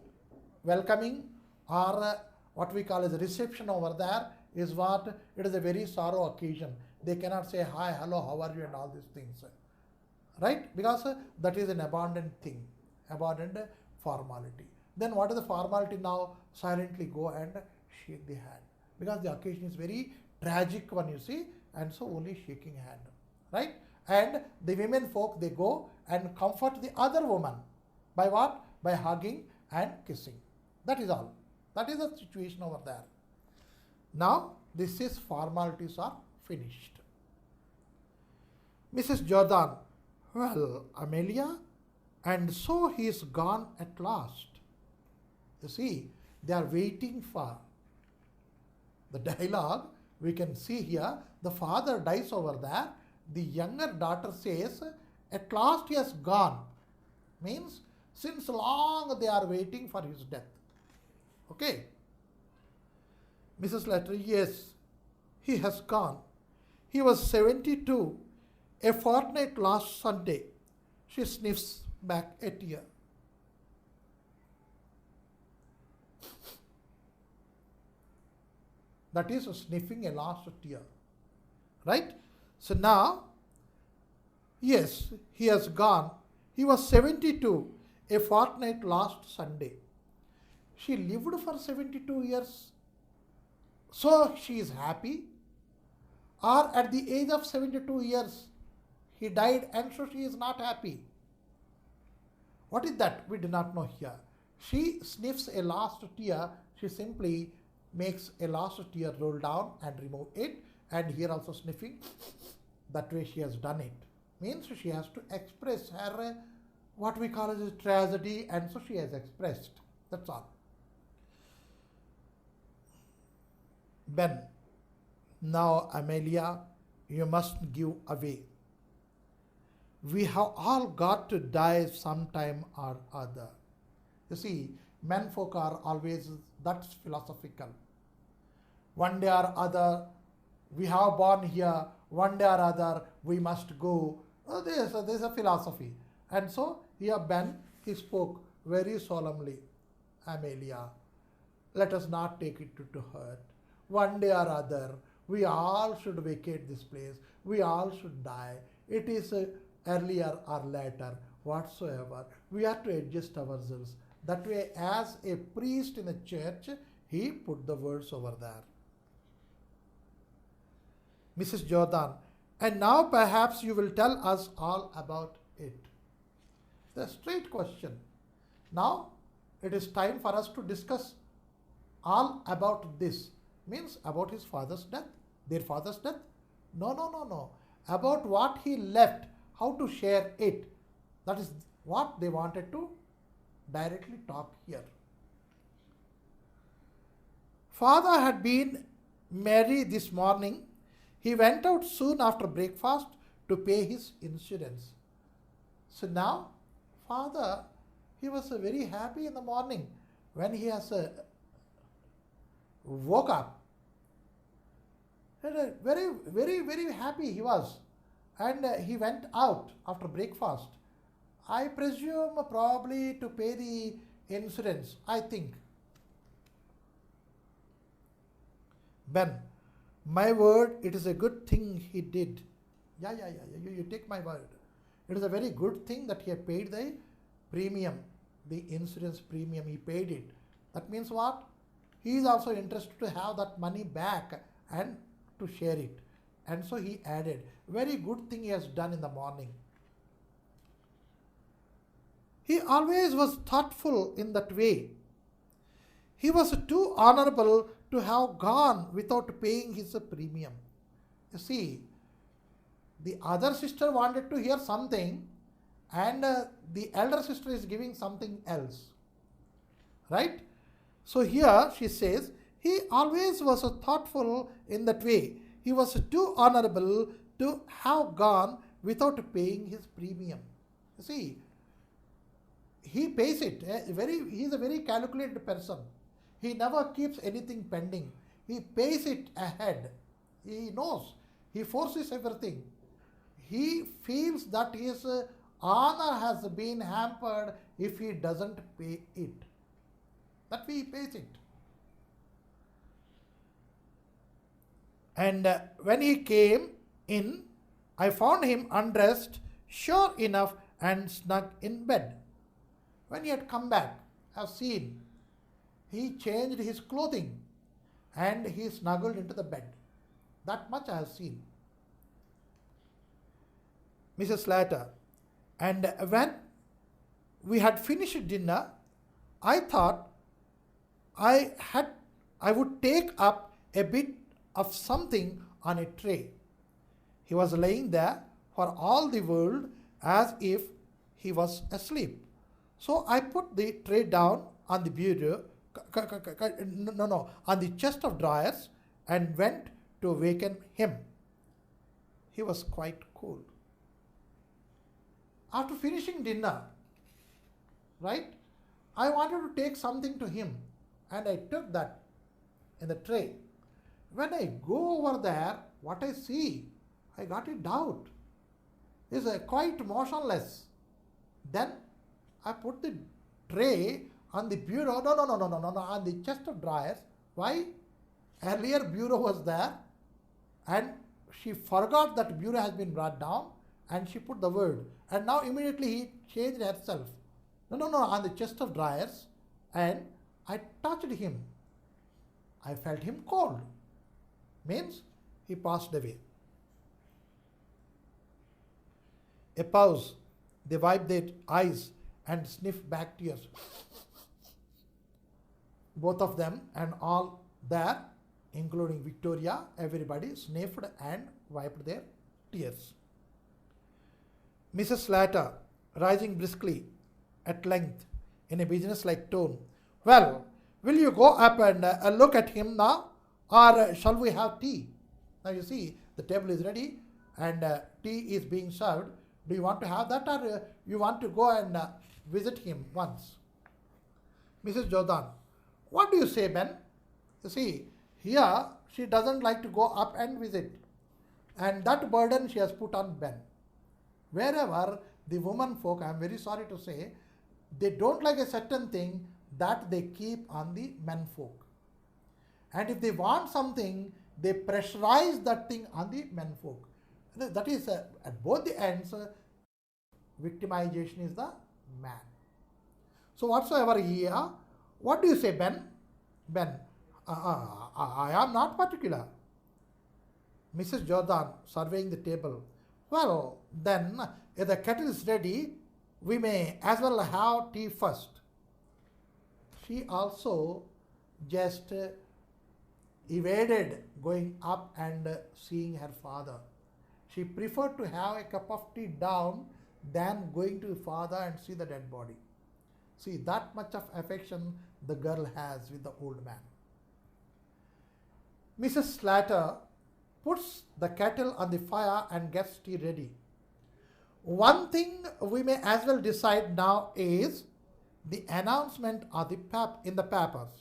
welcoming or what we call as a reception over there is what? It is a very sorrow occasion. They cannot say hi, hello, how are you and all these things. Right? Because that is an abandoned thing, abandoned formality. Then what is the formality now? Silently go and shake the hand. Because the occasion is very tragic one, you see, and so only shaking hand, right? And the women folk, they go and comfort the other woman. By what? By hugging and kissing. That is all. That is the situation over there. Now, this is formalities are finished. Mrs. Jordan, well, Amelia, and so he is gone at last. You see, they are waiting for the dialogue. We can see here, the father dies over there. The younger daughter says, at last he has gone. Means, since long they are waiting for his death. Okay. Mrs. Slater, yes, he has gone. He was 72, a fortnight last Sunday. She sniffs back a tear. That is sniffing a last tear, right? So now, yes, he has gone. He was 72, a fortnight last Sunday. She lived for 72 years, so she is happy. Or at the age of 72 years, he died and so she is not happy. What is that? We do not know here. She sniffs a last tear. She simply makes a last tear roll down and remove it, and here also sniffing. That way she has done it. Means she has to express her what we call as a tragedy, and so she has expressed. That's all. Ben, now Amelia, you must give away. We have all got to die sometime or other. You see, men folk are always that's philosophical. One day or other, we have born here, one day or other, we must go. There's a philosophy. And so, here Ben, he spoke very solemnly. Amelia, let us not take it to heart. One day or other, we all should vacate this place. We all should die. It is earlier or later, whatsoever. We have to adjust ourselves. That way, as a priest in the church, he put the words over there. Mrs. Jordan, and now perhaps you will tell us all about it. The straight question. Now it is time for us to discuss all about this. Means about his father's death, their father's death. No. About what he left, how to share it. That is what they wanted to directly talk here. Father had been merry this morning. He went out soon after breakfast to pay his insurance. So now, father, he was very happy in the morning when he has woke up. And, very happy he was. And he went out after breakfast. I presume probably to pay the insurance, I think. Ben, my word, it is a good thing he did. Yeah. You take my word. It is a very good thing that he had paid the premium, the insurance premium. He paid it. That means what? He is also interested to have that money back and to share it. And so he added, very good thing he has done in the morning. He always was thoughtful in that way. He was too honorable to have gone without paying his premium. You see, the other sister wanted to hear something and the elder sister is giving something else. Right? So here she says, he always was thoughtful in that way. He was too honorable to have gone without paying his premium. You see, he pays it. He is a very calculated person. He never keeps anything pending. He pays it ahead. He knows. He forces everything. He feels that his honor has been hampered if he doesn't pay it. That way he pays it. And when he came in, I found him undressed, sure enough, and snug in bed. When he had come back, I have seen, he changed his clothing and he snuggled into the bed. That much I have seen. Mrs. Slater, and when we had finished dinner, I thought I would take up a bit of something on a tray. He was laying there for all the world as if he was asleep. So I put the tray down on the bureau, on the chest of drawers and went to waken him. He was quite cold. After finishing dinner, right, I wanted to take something to him and I took that in the tray. When I go over there, what I see, I got a doubt. He's quite motionless. Then I put the tray on the bureau, no, on the chest of drawers. Why? Earlier bureau was there and she forgot that bureau has been brought down and she put the word. And now immediately he changed herself. No, on the chest of drawers and I touched him. I felt him cold. Means he passed away. A pause. They wipe their eyes and sniff back tears. Both of them and all there, including Victoria, everybody sniffed and wiped their tears. Mrs. Slater, rising briskly at length in a business-like tone. Well, will you go up and look at him now, or shall we have tea? Now you see, the table is ready and tea is being served. Do you want to have that, or you want to go and visit him once? Mrs. Jordan, what do you say, Ben? You see, here she doesn't like to go up and visit, and that burden she has put on Ben. Wherever the woman folk, I am very sorry to say, they don't like a certain thing, that they keep on the men folk. And if they want something, they pressurize that thing on the men folk. That is at both the ends, victimization is the man. So whatsoever here, what do you say, Ben? Ben, I am not particular. Mrs. Jordan, surveying the table. Well, then, if the kettle is ready, we may as well have tea first. She also just evaded going up and seeing her father. She preferred to have a cup of tea down than going to the father and see the dead body. See, that much of affection the girl has with the old man. Mrs. Slater puts the kettle on the fire and gets tea ready. One thing we may as well decide now is the announcement of in the papers.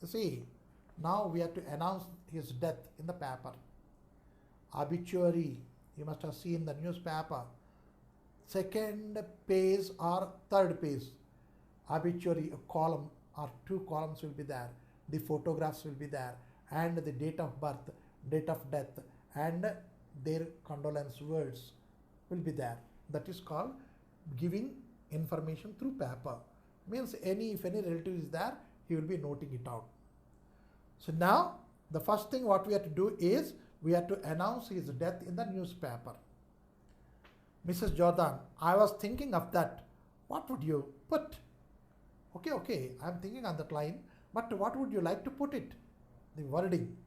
You see, now we have to announce his death in the paper. Obituary, you must have seen the newspaper. Second page or third page, obituary, a column or two columns will be there. The photographs will be there, and the date of birth, date of death, and their condolence words will be there. That is called giving information through paper. Means if any relative is there, he will be noting it out. So now the first thing what we have to do is we have to announce his death in the newspaper. Mrs. Jordan, I was thinking of that. What would you put? Okay, I am thinking on that line, but what would you like to put it? The wording.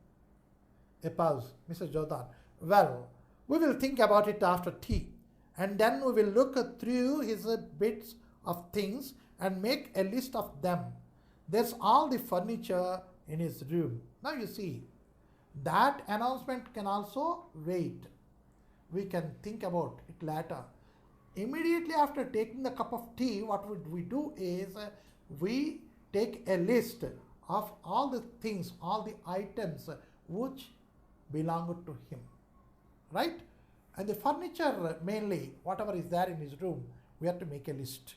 A pause. Mrs. Jordan, well, we will think about it after tea, and then we will look through his bits of things and make a list of them. There's all the furniture in his room. Now you see, that announcement can also wait. We can think about it later. Immediately after taking the cup of tea, what would we do is we take a list of all the things, all the items which belong to him, right? And the furniture mainly, whatever is there in his room, we have to make a list.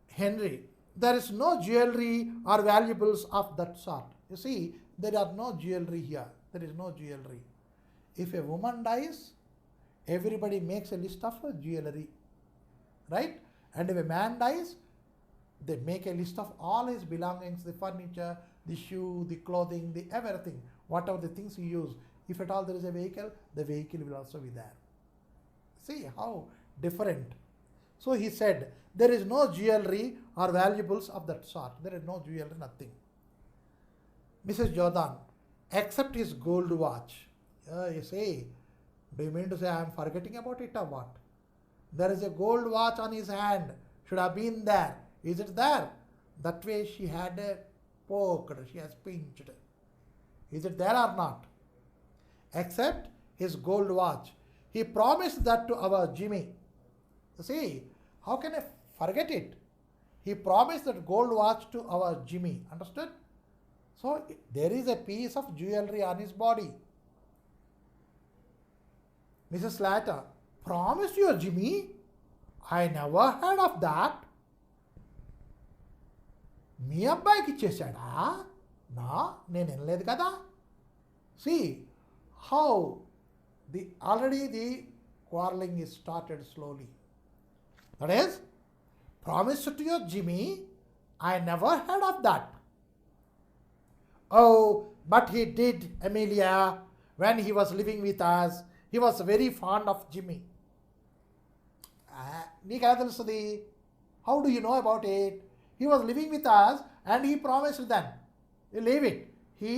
Henry, there is no jewelry or valuables of that sort. You see, there are no jewelry here. There is no jewelry. If a woman dies, everybody makes a list of jewelry, right? And if a man dies, they make a list of all his belongings, the furniture, the shoe, the clothing, the everything, whatever the things he use. If at all there is a vehicle, the vehicle will also be there. See how different. So he said, there is no jewelry or valuables of that sort. There is no jewelry, nothing. Mrs. Jordan, except his gold watch. You say, do you mean to say I am forgetting about it or what? There is a gold watch on his hand. Should have been there. Is it there? That way she had poked, she has pinched. Is it there or not? Except his gold watch. He promised that to our Jimmy. You see, how can I forget it? He promised that gold watch to our Jimmy. Understood? So there is a piece of jewelry on his body. Mrs. Slater, promised your Jimmy? I never heard of that. మీ అబ్బాయికి ఇచ్చేసాడా? నేను వినలేదు కదా. See how already the quarreling is started slowly. That is, promise to your Jimmy, I never heard of that. Oh, but he did, Amelia, when he was living with us. He was very fond of Jimmy. నీకెలా తెలుస్తుంది? How do you know about it? He was living with us and he promised them. You leave it. He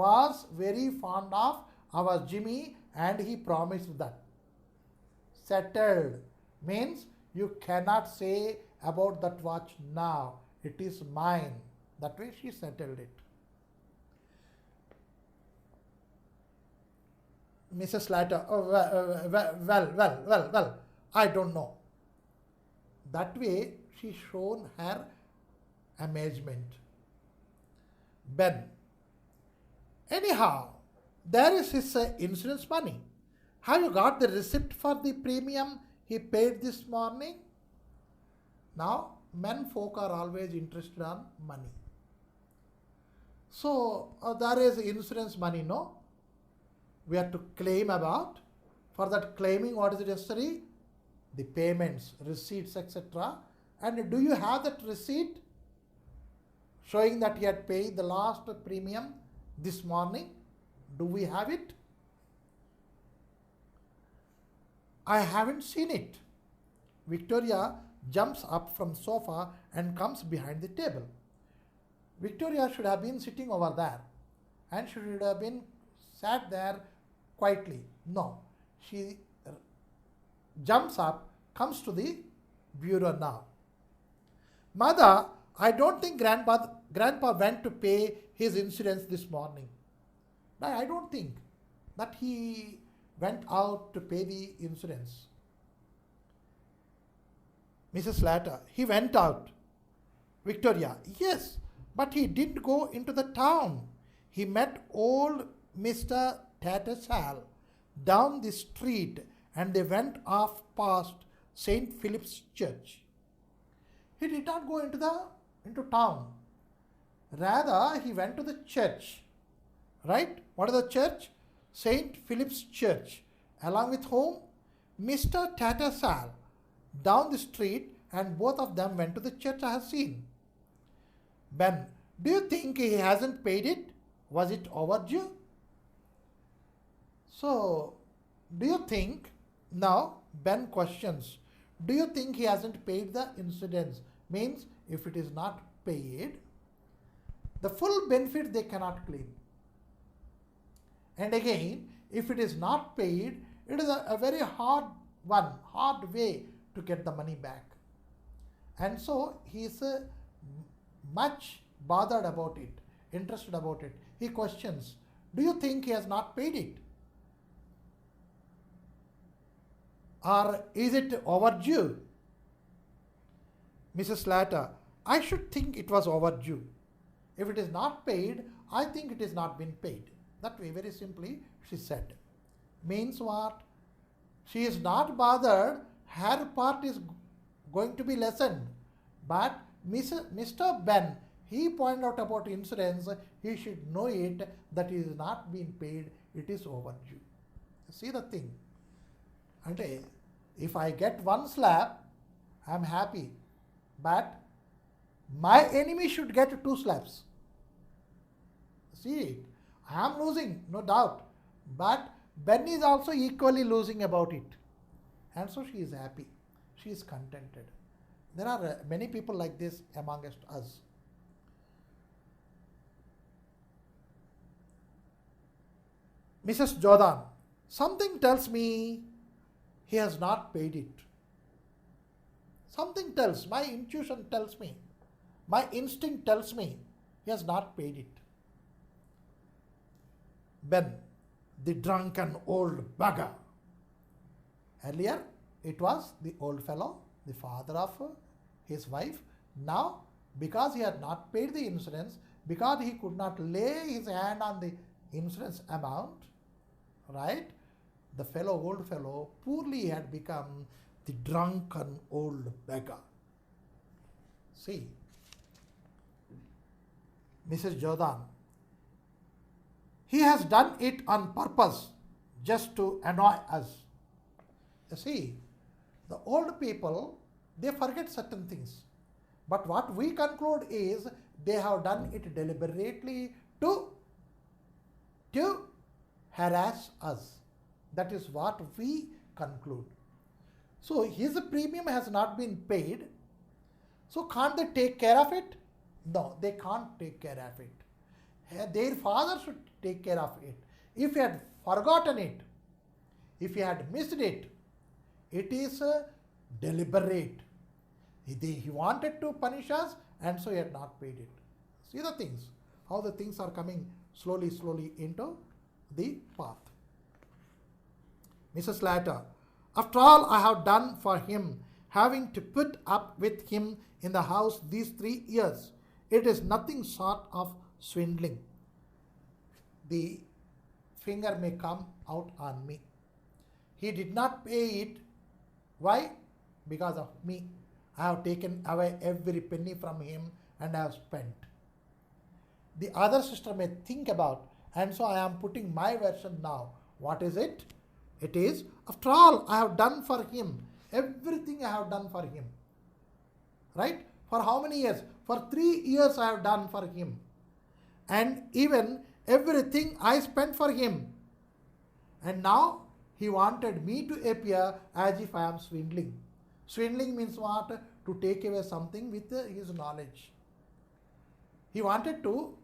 was very fond of our Jimmy and he promised that. settled. Means you cannot say about that watch now. It is mine. That way she settled it. Mrs. Slater, oh, well, I don't know. That way she shown her amazement. Ben, anyhow, there is his insurance money. Have you got the receipt for the premium he paid this morning? Now, men folk are always interested on money. So, there is insurance money, no? We have to claim about. For that claiming, what is necessary? The payments, receipts, etc. And do you have that receipt showing that he had paid the last premium this morning? Do we have it? I haven't seen it. Victoria jumps up from sofa and comes behind the table. Victoria should have been sitting over there and should have been sat there quietly. No, she jumps up, comes to the bureau now. Mother, I don't think Grandpa went to pay his insurance this morning. I don't think that he went out to pay the insurance. Mrs. Slater, he went out. Victoria, yes, but he didn't go into the town. He met old Mr. Tattersall down the street and they went off past St. Philip's Church. He did not go into town. Rather, he went to the church. Right? What is the church? St. Philip's Church. Along with whom? Mr. Tattersall. Down the street, and both of them went to the church I have seen. Ben, do you think he hasn't paid it? Was it overdue? So, do you think, now Ben questions, do you think he hasn't paid the insurance? Means if it is not paid, the full benefit they cannot claim. And again, if it is not paid, it is a very hard way to get the money back. And so he is much bothered about it, interested about it. He questions, do you think he has not paid it? Or is it overdue? Mrs. Slater, I should think it was overdue. If it is not paid, I think it has not been paid. That way, very simply, she said. Means what? She is not bothered, her part is going to be lessened. But Mr. Ben, he pointed out about insurance, he should know it, that it is not being paid, it is overdue. See the thing. And if I get one slap, I am happy. But my enemy should get 2 slaps. See, I am losing, no doubt. But Ben is also equally losing about it. And so she is happy. She is contented. There are many people like this amongst us. Mrs. Jordan, something tells me he has not paid it. Something tells, my intuition tells me, my instinct tells me he has not paid it. Ben, the drunken old bugger. Earlier, it was the old fellow, the father of his wife. Now, because he had not paid the insurance, because he could not lay his hand on the insurance amount, right? The old fellow, poorly had become the drunken old beggar. See, Mrs. Jordan, he has done it on purpose just to annoy us. You see, the old people, they forget certain things. But what we conclude is they have done it deliberately to harass us. That is what we conclude. So his premium has not been paid. So can't they take care of it? No, they can't take care of it. Their father should take care of it. If he had forgotten it, if he had missed it, It is deliberate. He wanted to punish us, and so he had not paid it. See the things, how the things are coming slowly, slowly into the path. Mrs. Latter, after all I have done for him, having to put up with him in the house these 3 years, it is nothing short of swindling. The finger may come out on me. He did not pay it. Why? Because of me. I have taken away every penny from him and I have spent. The other sister may think about, and so I am putting my version now. What is it? It is, after all I have done for him, everything I have done for him. Right? For how many years? For 3 years I have done for him. And even everything I spent for him. And now he wanted me to appear as if I am swindling. Swindling means what? To take away something with his knowledge. He wanted to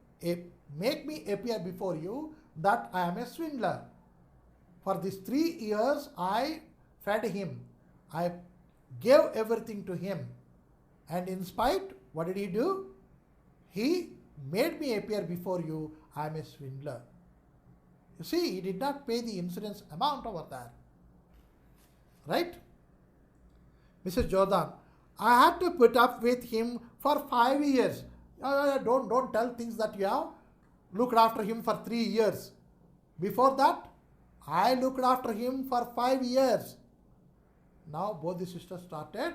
make me appear before you that I am a swindler. For these 3 years I fed him. I gave everything to him. And in spite, what did he do? He made me appear before you, I am a swindler. You see, he did not pay the insurance amount over there. Right? Mrs. Jordan, I had to put up with him for 5 years. Don't tell things that you have looked after him for 3 years. Before that, I looked after him for 5 years. Now both the sisters started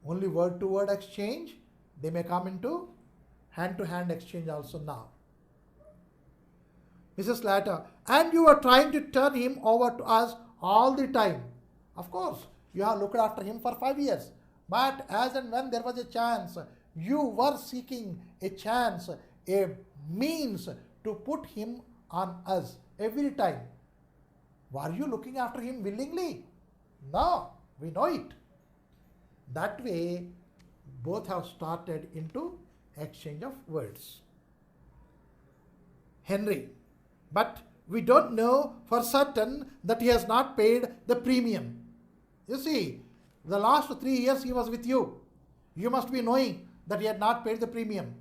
only word to word exchange. They may come into hand to hand exchange also now. Mrs. Latter, and you are trying to turn him over to us all the time. Of course, you have looked after him for 5 years. But as and when there was a chance, you were seeking a chance, a means to put him on us every time. Were you looking after him willingly? No, we know it. That way, both have started into exchange of words. Henry, but we don't know for certain that he has not paid the premium. You see, the last 3 years he was with you. You must be knowing that he had not paid the premium.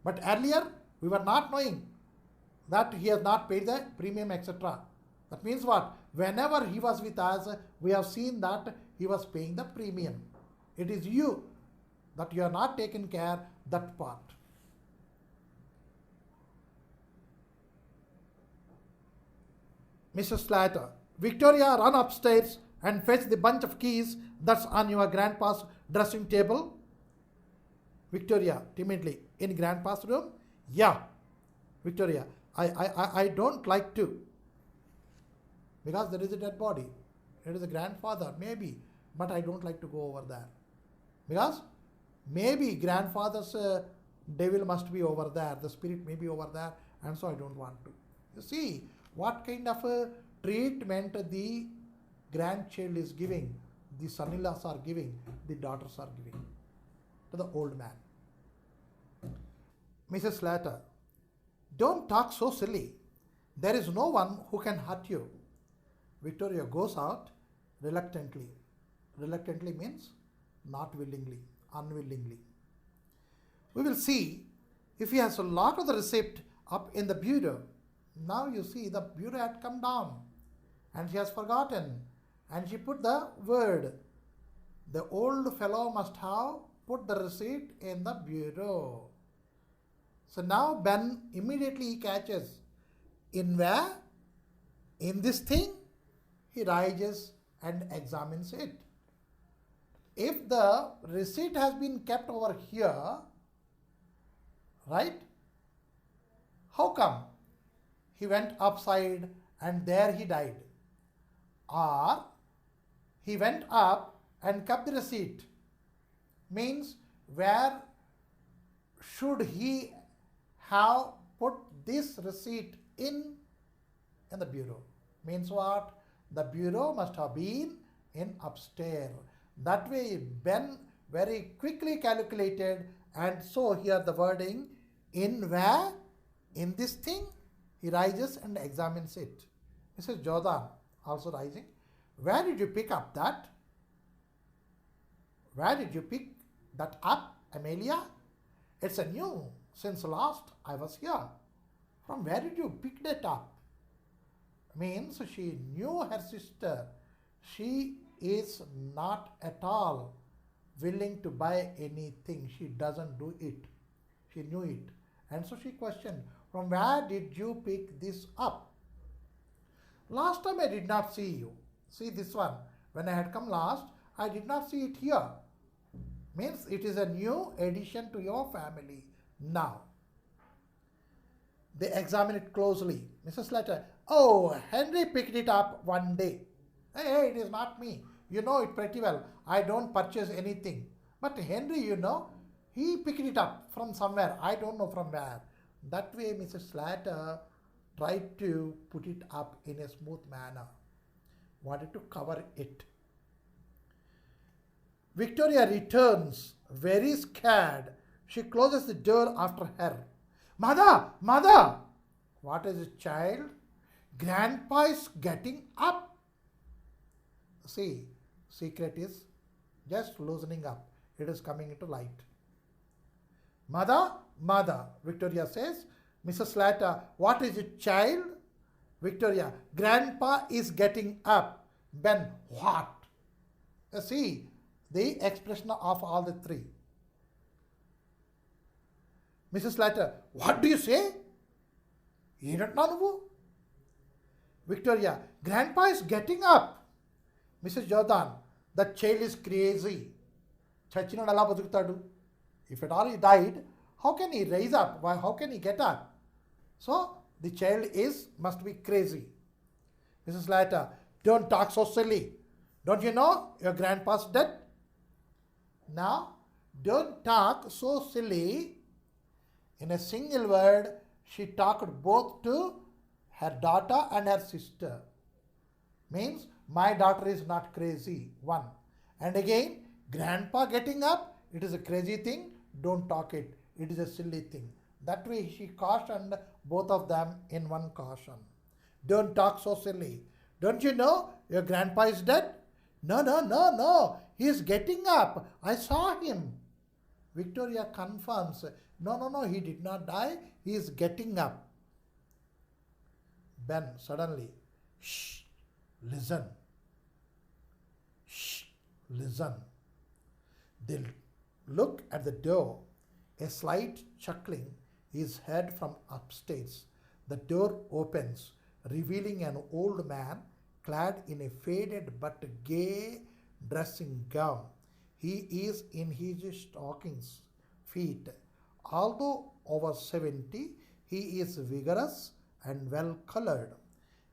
But earlier, we were not knowing that he has not paid the premium, etc. That means what? Whenever he was with us, we have seen that he was paying the premium. It is you that you are not taken care that part. Mrs. Slater, Victoria, run upstairs and fetch the bunch of keys that's on your grandpa's dressing table. Victoria, timidly, in grandpa's room? Yeah. Victoria, I don't like to. Because there is a dead body. It is a grandfather, maybe, but I don't like to go over there. Because maybe grandfather's devil must be over there, the spirit may be over there, and so I don't want to. You see what kind of a treatment the grandchild is giving, the son-in-laws are giving, the daughters are giving to the old man. Mrs. Slater, don't talk so silly. There is no one who can hurt you. Victoria goes out reluctantly. Reluctantly means not willingly, unwillingly. We will see if he has locked the receipt up in the bureau. Now you see the bureau had come down and she has forgotten and she put the word. The old fellow must have put the receipt in the bureau. So now Ben immediately catches. In where? In this thing? He rises and examines it. If the receipt has been kept over here, right? How come? He went upside and there he died. Or he went up and kept the receipt. Means where should he have put this receipt in the bureau? Means what? The bureau must have been in upstairs. That way Ben very quickly calculated, and so here the wording, in where? In this thing. He rises and examines it. Mrs. Jordan also rising. Where did you pick up that? Where did you pick that up, Amelia? It's a new since last I was here. From where did you pick that up? Means she knew her sister. She is not at all willing to buy anything. She doesn't do it. She knew it. And so she questioned, from where did you pick this up? Last time I did not see you. See this one. When I had come last, I did not see it here. Means it is a new addition to your family now. They examined it closely. Mrs. Slater, oh, Henry picked it up one day. Hey, it is not me. You know it pretty well. I don't purchase anything. But Henry, he picked it up from somewhere. I don't know from where. That way, Mrs. Slater tried to put it up in a smooth manner. Wanted to cover it. Victoria returns, very scared. She closes the door after her. Mother! Mother! What is it, child? Grandpa is getting up. See, secret is just loosening up. It is coming into light. Mother, mother, Victoria says. Mrs. Slater, what is it, child? Victoria, Grandpa is getting up. Ben, what? See, the expression of all the three. Mrs. Slater, what do you say? ఏంటంటున్నా నువ్వు? Victoria, Grandpa is getting up. Mrs. Jordan, that child is crazy. చచ్చినోడు ఎలా బతుకుతాడు? If at all he died, how can he rise up? Why? How can he get up? So the child must be crazy. Mrs. Slater, don't talk so silly. Don't you know your grandpa's dead? Now, don't talk so silly. In a single word, she talked both to her daughter and her sister. Means, my daughter is not crazy, one. And again, grandpa getting up, it is a crazy thing, don't talk it. It is a silly thing. That way she cautioned both of them in one caution. Don't talk so silly. Don't you know your grandpa is dead? No. He is getting up. I saw him. Victoria confirms. No, he did not die. He is getting up. Ben suddenly, shh, listen. Shh, listen. They look at the door. A slight chuckling is heard from upstairs. The door opens, revealing an old man clad in a faded but gay dressing gown. He is in his stockings feet. Although over 70, he is vigorous and well colored.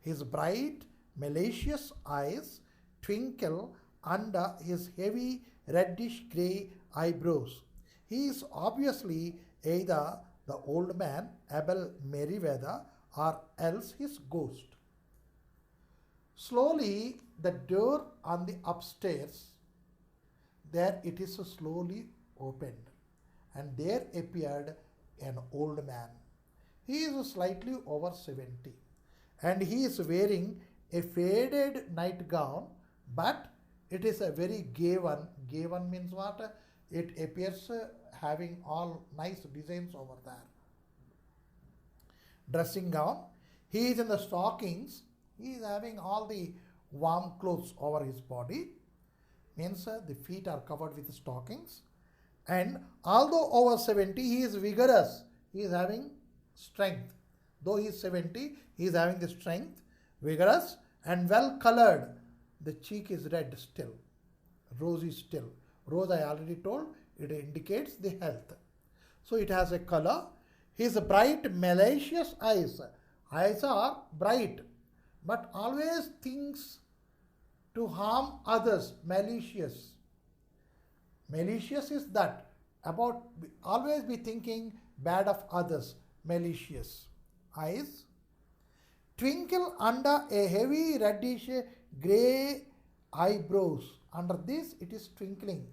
His bright, malicious eyes twinkle under his heavy reddish grey eyebrows. He is obviously either the old man, Abel Merriweather, or else his ghost. Slowly, the door on the upstairs, there it is slowly opened, and there appeared an old man. He is slightly over 70, and he is wearing a faded nightgown, but it is a very gay one. Gay one means what? It appears having all nice designs over there. Dressing gown. He is in the stockings. He is having all the warm clothes over his body. Means the feet are covered with stockings. And although over 70, he is vigorous. He is having strength. Though he is 70, he is having the strength, vigorous, and well colored. The cheek is red still, rosy still. Rose, I already told, it indicates the health. So it has a color. His bright, malicious eyes. Eyes are bright, but always thinks to harm others. Malicious. Malicious is that. About always be thinking bad of others. Malicious. Eyes. Twinkle under a heavy reddish grey eyebrows. Under this it is twinkling.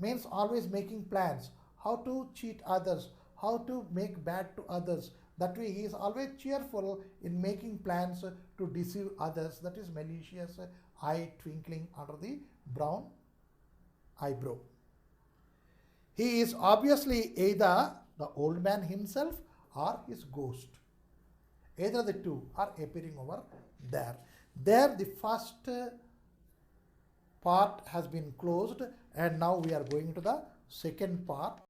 Means always making plans. How to cheat others. How to make bad to others. That way he is always cheerful in making plans to deceive others. That is malicious eye twinkling under the brown eyebrow. He is obviously either the old man himself or his ghost. Either the two are appearing over there. There the first part has been closed, and now we are going to the second part.